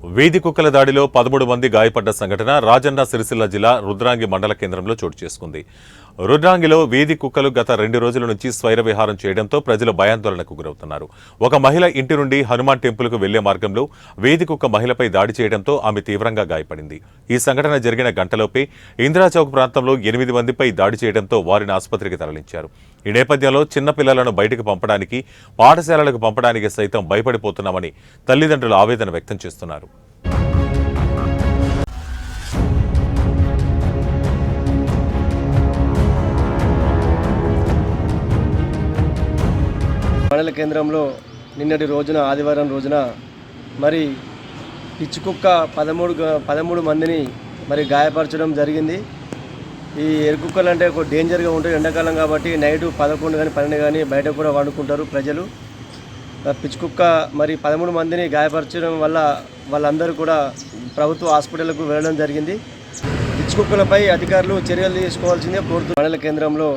వీధి కుక్కల దాడిలో 13 మంది గాయపడ్డ సంఘటన రాజన్న సిరిసిల్ల జిల్లా రుద్రాంగి మండల కేంద్రంలో చోటు చేసుకుంది. రుద్రాంగిలో వీధి కుక్కలు గత 2 రోజుల నుంచి స్వైర విహారం చేయడంతో ప్రజలు భయాందోళనకు గురవుతున్నారు. ఒక మహిళ ఇంటి నుండి హనుమాన్ టెంపుల్కు వెళ్లే మార్గంలో వీధి కుక్క మహిళపై దాడి చేయడంతో ఆమె తీవ్రంగా గాయపడింది. ఈ సంఘటన జరిగిన గంటలోపే ఇందిరాచౌక్ ప్రాంతంలో 8 మందిపై దాడి చేయడంతో వారిని ఆసుపత్రికి తరలించారు. ఈ నేపథ్యంలో చిన్న పిల్లలను బయటకు పంపడానికి, పాఠశాలలకు పంపడానికి సైతం భయపడిపోతున్నామని తల్లిదండ్రులు ఆవేదన వ్యక్తం చేస్తున్నారు. మండల కేంద్రంలో నిన్నటి రోజున ఆదివారం రోజున మరి పిచ్చి కుక్క 13 మందిని మరి గాయపరచడం జరిగింది. ఈ ఎరుకుక్కలు అంటే ఒక డేంజర్గా ఉంటుంది ఎండాకాలం కాబట్టి నైట్ 11 కానీ 12 కానీ బయట కూడా వండుకుంటారు ప్రజలు. పిచ్చి కుక్క మరి 13 మందిని గాయపరచడం వల్ల వాళ్ళందరూ కూడా ప్రభుత్వ హాస్పిటల్కు వెళ్ళడం జరిగింది. పిచ్చి కుక్కలపై అధికారులు చర్యలు తీసుకోవాల్సిందే కోరుతూ మండల కేంద్రంలో